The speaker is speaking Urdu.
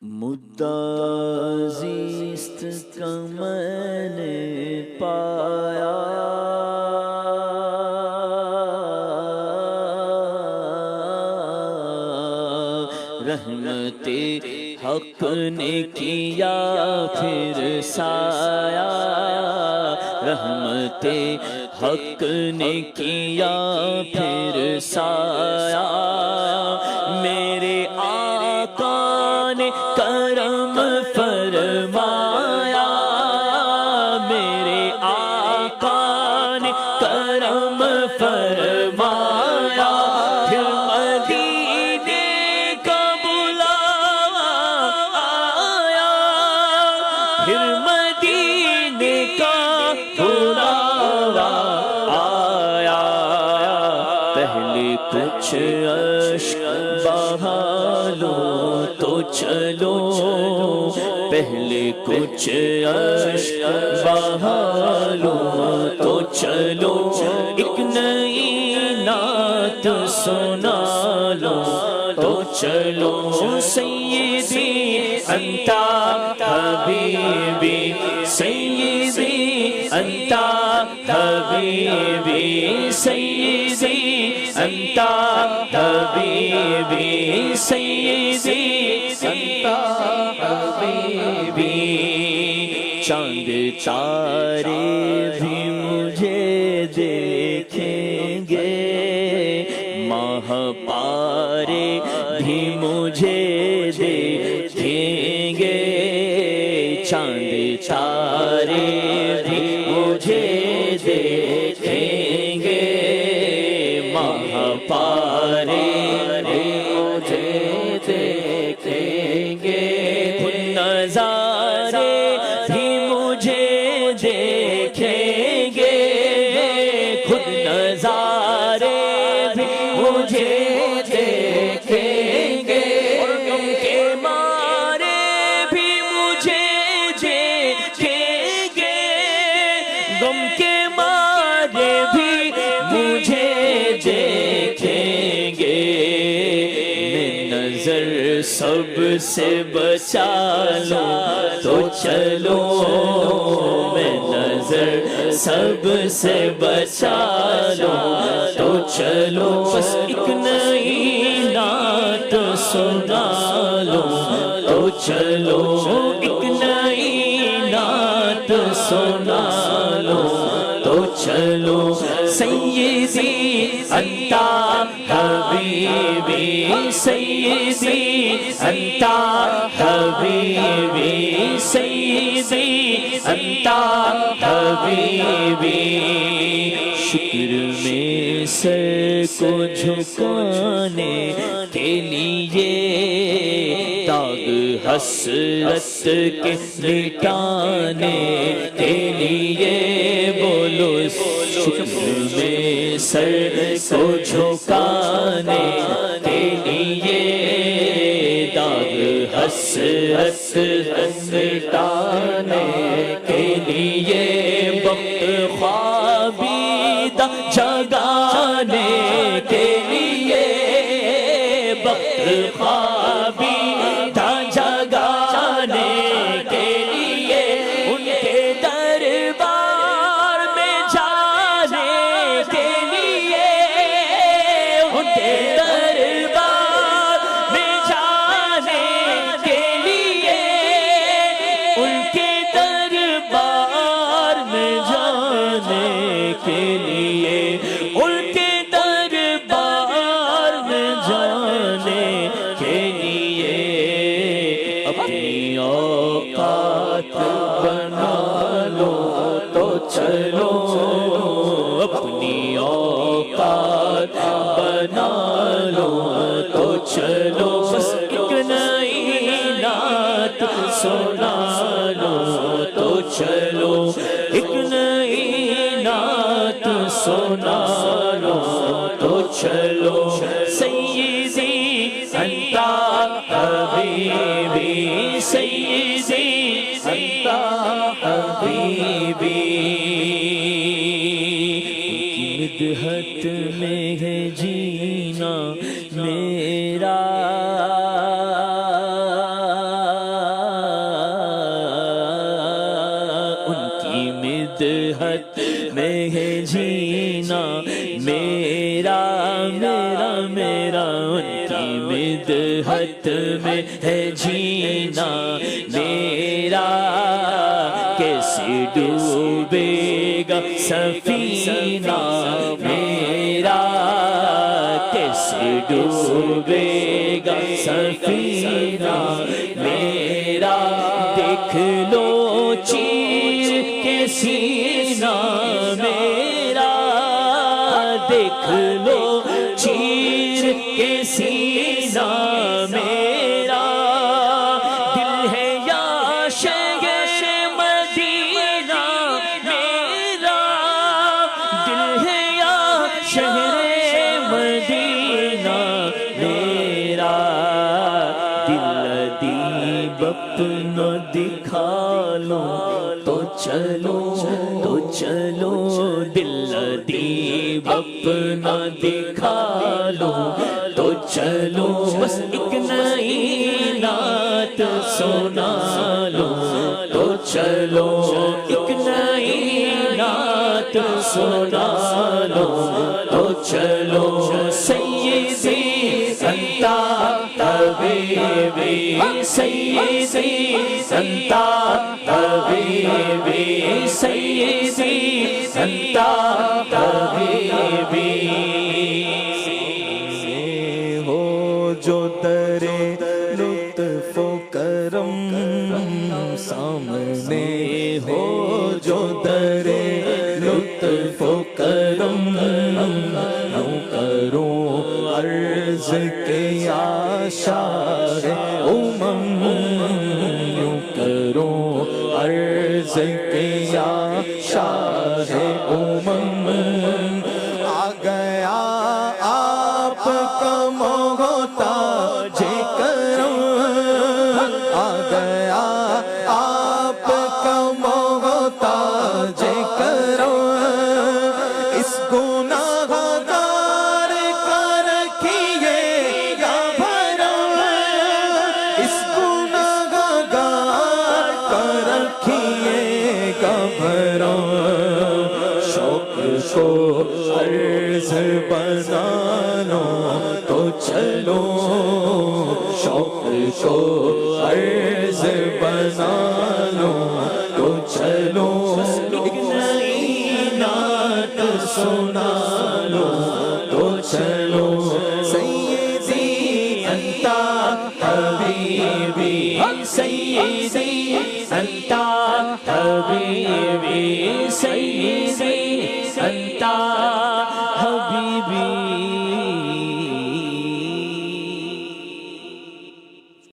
مدعا زیست کا میں نے پایا، رحمت حق نے کیا پھر سایہ، رحمت حق نے کیا پھر سایہ، میرے آقا نے کرم فرمایا، میرے آقا نے کرم فرمایا، پھر مدینے کا بلاوا آیا، پھر مدینے کا بلاوا آیا، پہلے کچھ اشک بہا لو تو چلو، پہلے کچھ اشک بہا لو تو چلو، ایک نئی نعت سنا لو تو چلو، سیدی انت حبیبی، سیدی انت حبیبی، سیدی انت حبیبی، سیدی انت حبیبی، چاند تارے بھی مجھے دیکھیں گے، ماہ پارے بھی مجھے دیکھیں گے، چاند تارے بھی مجھے دیکھیں گے، ماہ پارے بھی مجھے دیکھیں گے، خود نظارے بھی مجھے دیکھیں گے، خود نظارے بھی مجھے دیکھیں گے، اور غم کے مارے بھی مجھے دیکھیں گے، غم کے مارے بھی مجھے دیکھیں گے، میں نظر سب سے بچا لو تو چلو، میں نظر سب سے بچا لو تو چلو، بس ایک نئی نعت سنا لو تو چلو، ایک نئی نعت سنا لو تو چلو، سیدی انت حبیبی، سیدی انت حبیبی، سیدی انت حبیبی، شکر میں سر کو جھکانے کے لیے، داغ حسرت کے مٹانے کے لیے، بولو شکر میں سر کو جھکانے کے لیے، داغ حسرت مٹانے کے لیے، وقت خوابیدہ جگانے کے لیے، وقت خوابیدہ جگانے کے لیے، ان کے دربار میں جانے کے لیے، ان کے دربار میں جانے کے لیے، ان کے دربار میں جانے کے لیے، ان کے دربار میں جانے کے لیے، اپنی اوقات بنا لو تو چلو، اپنی اوقات بنا لو تو چلو، بس ایک نئی نعت سنا لو تو چلو، ایک نئی نعت سنا لو تو چلو، سیدی انت حبیبی، سیدی انت حبیبی، مدحت میں ہے جینا میرا، مدحت میں ہے جینا میرا میرا میرا ان کی مدحت میں ہے جینا میرا کیسے ڈوبے گا سفینہ میرا کیسے ڈوبے گا سفینہ میرا دیکھ لو چیر کے سینہ میرا دیکھ لو چیر کے سینہ میرا دل ہے یا شہر مدینہ میرا دل ہے یا شہر مدینہ میرا دل ادیب اپنا دکھا لو تو چلو دل ادیب اپنا دکھا لو تو چلو بس ایک نئی نعت سنا لو تو چلو ایک نئی نعت سنا لو تو چلو سیدی انت حبیبی سیدی انت حبیبی سیدی انت حبیبی ہو جو درے لطف و کرم سامنے ہو جو درے لطف و کرم نو کروں عرض کے یا شاہ امم یوں کروں عرض کے یا شاہ امم آ گیا آپ کا محتاج کرم آ گیا آپ کا محتاج کرم اس گناہ گار کا رکھیے گا بھرم اس گناہ گار کا رکھیے گا بھرم شوق کو عرض بنا لو تو چلو شوق کو عرض بنا لو تو چلو ایک نئی نعت سنا لو تو چلو سیدی انت حبیبی سیدی انت حبیبی سیدی انت